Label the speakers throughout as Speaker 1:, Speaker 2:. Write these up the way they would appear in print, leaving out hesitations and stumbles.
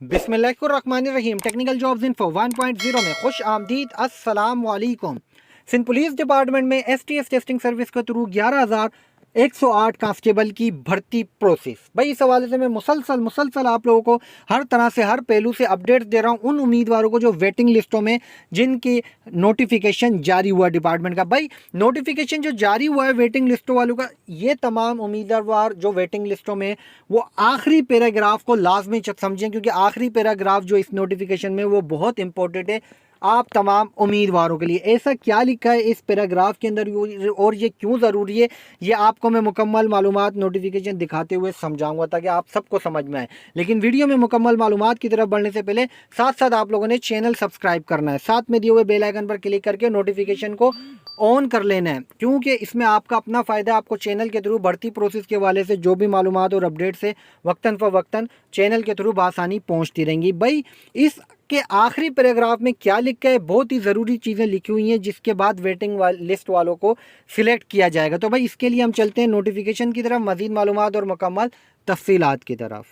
Speaker 1: बिस्मिल्लाहिर्रहमानिर्रहीम। Technical jobs info 1.0 में खुश आमदीद। अस्सलाम वालेकुम। सिंध पुलिस डिपार्टमेंट में एसटीएस टेस्टिंग सर्विस के थ्रू 11,108 कांस्टेबल की भर्ती प्रोसेस। भाई इस हवाले से मैं मुसलसल आप लोगों को हर तरह से हर पहलू से अपडेट्स दे रहा हूँ उन उम्मीदवारों को जो वेटिंग लिस्टों में जिनकी नोटिफिकेशन जारी हुआ डिपार्टमेंट का। भाई नोटिफिकेशन जो जारी हुआ है वेटिंग लिस्टों वालों का, ये तमाम उम्मीदवार जो वेटिंग लिस्टों में, वो आखिरी पैराग्राफ को लाजमी समझें, क्योंकि आखिरी पैराग्राफ जो इस नोटिफिकेशन में वो बहुत इंपॉर्टेंट है आप तमाम उम्मीदवारों के लिए। ऐसा क्या लिखा है इस पैराग्राफ के अंदर और ये क्यों ज़रूरी है, ये आपको मैं मुकम्मल मालूमात नोटिफिकेशन दिखाते हुए समझाऊंगा ताकि आप सबको समझ में आए। लेकिन वीडियो में मुकम्मल मालूमात की तरफ बढ़ने से पहले साथ साथ आप लोगों ने चैनल सब्सक्राइब करना है, साथ में दिए हुए बेल आइकन पर क्लिक करके नोटिफिकेशन को ऑन कर लेना है, क्योंकि इसमें आपका अपना फ़ायदा। आपको चैनल के थ्रू भर्ती प्रोसेस के हवाले से जो भी मालूमात और अपडेट से वक्तन फ़वक्तन चैनल के थ्रू बआसानी पहुंचती रहेंगी। भाई इस के आखिरी पैराग्राफ में क्या लिखा है, बहुत ही ज़रूरी चीज़ें लिखी हुई हैं जिसके बाद वेटिंग लिस्ट वालों को सिलेक्ट किया जाएगा। तो भाई इसके लिए हम चलते हैं नोटिफिकेशन की तरफ, मज़ीद मालूमात और मुकम्मल तफसीलात की तरफ।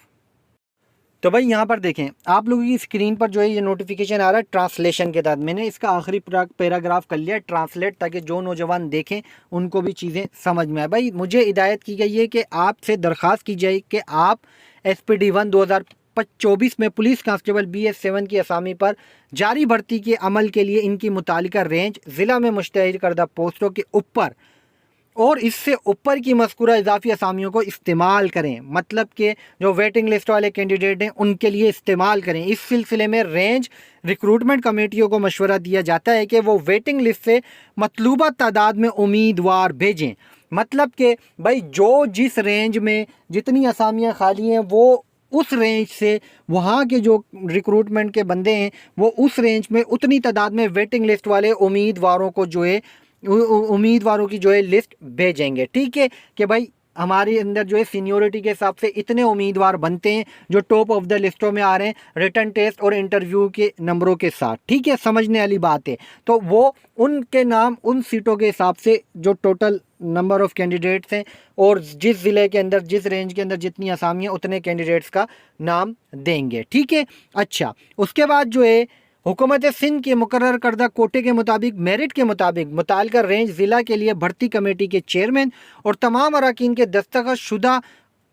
Speaker 1: तो भाई यहाँ पर देखें आप लोगों की स्क्रीन पर जो है ये नोटिफिकेशन आ रहा है ट्रांसलेशन के तहत। मैंने इसका आखिरी पैराग्राफ कर लिया ट्रांसलेट, ताकि जो नौजवान देखें उनको भी चीज़ें समझ में आए। भाई मुझे हिदायत की गई है कि आपसे दरख्वास्त की जाए कि आप SPD1 2024 में पुलिस कांस्टेबल BS7 की असामी पर जारी भर्ती के अमल के लिए इनकी मुतालिका रेंज ज़िला में मुश्तहर करदा पोस्टों के ऊपर और इससे ऊपर की मज़कूरा इजाफी असामियों को इस्तेमाल करें। मतलब कि जो वेटिंग लिस्ट वाले कैंडिडेट हैं उनके लिए इस्तेमाल करें। इस सिलसिले में रेंज रिक्रूटमेंट कमेटियों को मशवरा दिया जाता है कि वो वेटिंग लिस्ट से मतलूबा तादाद में उम्मीदवार भेजें। मतलब कि भाई जो जिस रेंज में जितनी असामियाँ खाली हैं वो उस रेंज से वहाँ के जो रिक्रूटमेंट के बंदे हैं वो उस रेंज में उतनी तादाद में वेटिंग लिस्ट वाले उम्मीदवारों को जो है उम्मीदवारों की जो है लिस्ट भेजेंगे। ठीक है कि भाई हमारे अंदर जो है सीनियोरिटी के हिसाब से इतने उम्मीदवार बनते हैं जो टॉप ऑफ द लिस्टों में आ रहे हैं रिटन टेस्ट और इंटरव्यू के नंबरों के साथ। ठीक है, समझने वाली बात है। तो वो उनके नाम उन सीटों के हिसाब से जो टोटल नंबर ऑफ़ कैंडिडेट्स हैं और जिस ज़िले के अंदर जिस रेंज के अंदर जितनी असामियाँ उतने कैंडिडेट्स का नाम देंगे। ठीक है, अच्छा उसके बाद जो है हुकूमत सिंध के मुकर्रर करदा कोटे के मुताबिक मेरिट के मुताबिक मुतालिका रेंज ज़िला के लिए भर्ती कमेटी के चेयरमैन और तमाम अरकान के दस्तखत शुदा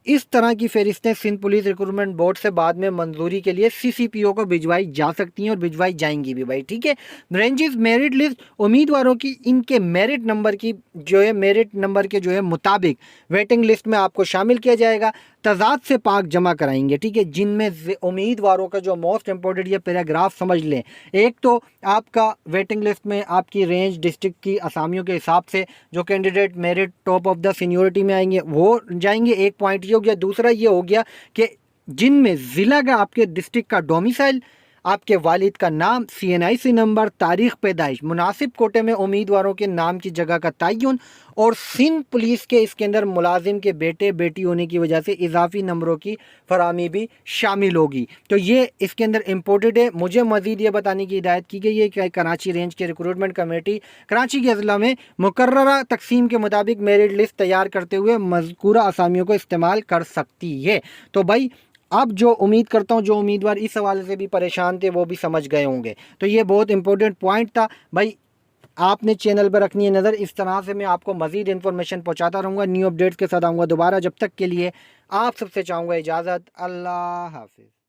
Speaker 1: इस तरह की फहरिस्तें सिंध पुलिस रिक्रूटमेंट बोर्ड से बाद में मंजूरी के लिए CCPO को भिजवाई जा सकती हैं और भिजवाई जाएंगी भी। भाई ठीक है, रेंजेस मेरिट लिस्ट उम्मीदवारों की इनके मेरिट नंबर की जो है मेरिट नंबर के जो है मुताबिक वेटिंग लिस्ट में आपको शामिल किया जाएगा। तजाद से पाक जमा कराएंगे। ठीक है, जिनमें उम्मीदवारों का जो मोस्ट इंपॉर्टेंट ये पैराग्राफ समझ लें। एक तो आपका वेटिंग लिस्ट में आपकी रेंज डिस्ट्रिक्ट की असामियों के हिसाब से जो candidate merit top of the seniority में आएंगे वो जाएंगे, एक पॉइंट ये हो गया। दूसरा ये हो गया कि जिनमें ज़िला का आपके डिस्ट्रिक्ट का डोमिसाइल, आपके वालिद का नाम, CNIC नंबर, तारीख़ पैदाइश, मुनासिब कोटे में उम्मीदवारों के नाम की जगह का तयन और सिंध पुलिस के इसके अंदर मुलाजिम के बेटे बेटी होने की वजह से इजाफी नंबरों की फरामी भी शामिल होगी। तो ये इसके अंदर इम्पोर्टेड है। मुझे मज़ीद ये बताने की हिदायत की गई है कि कराची रेंज के रिक्रूटमेंट कमेटी कराची के अजला में मुकर्ररा तकसीम के मुताबिक मेरिट लिस्ट तैयार करते हुए मज़कूरा असामियों को इस्तेमाल कर सकती है। तो भाई अब जो उम्मीद करता हूँ जो उम्मीदवार इस हवाले से भी परेशान थे वो भी समझ गए होंगे। तो ये बहुत इंपॉर्टेंट पॉइंट था भाई, आपने चैनल पर रखनी है नज़र। इस तरह से मैं आपको मज़ीद इन्फॉर्मेशन पहुँचाता रहूँगा, न्यू अपडेट्स के साथ आऊँगा दोबारा। जब तक के लिए आप सबसे चाहूँगा इजाज़त। अल्लाह हाफिज़।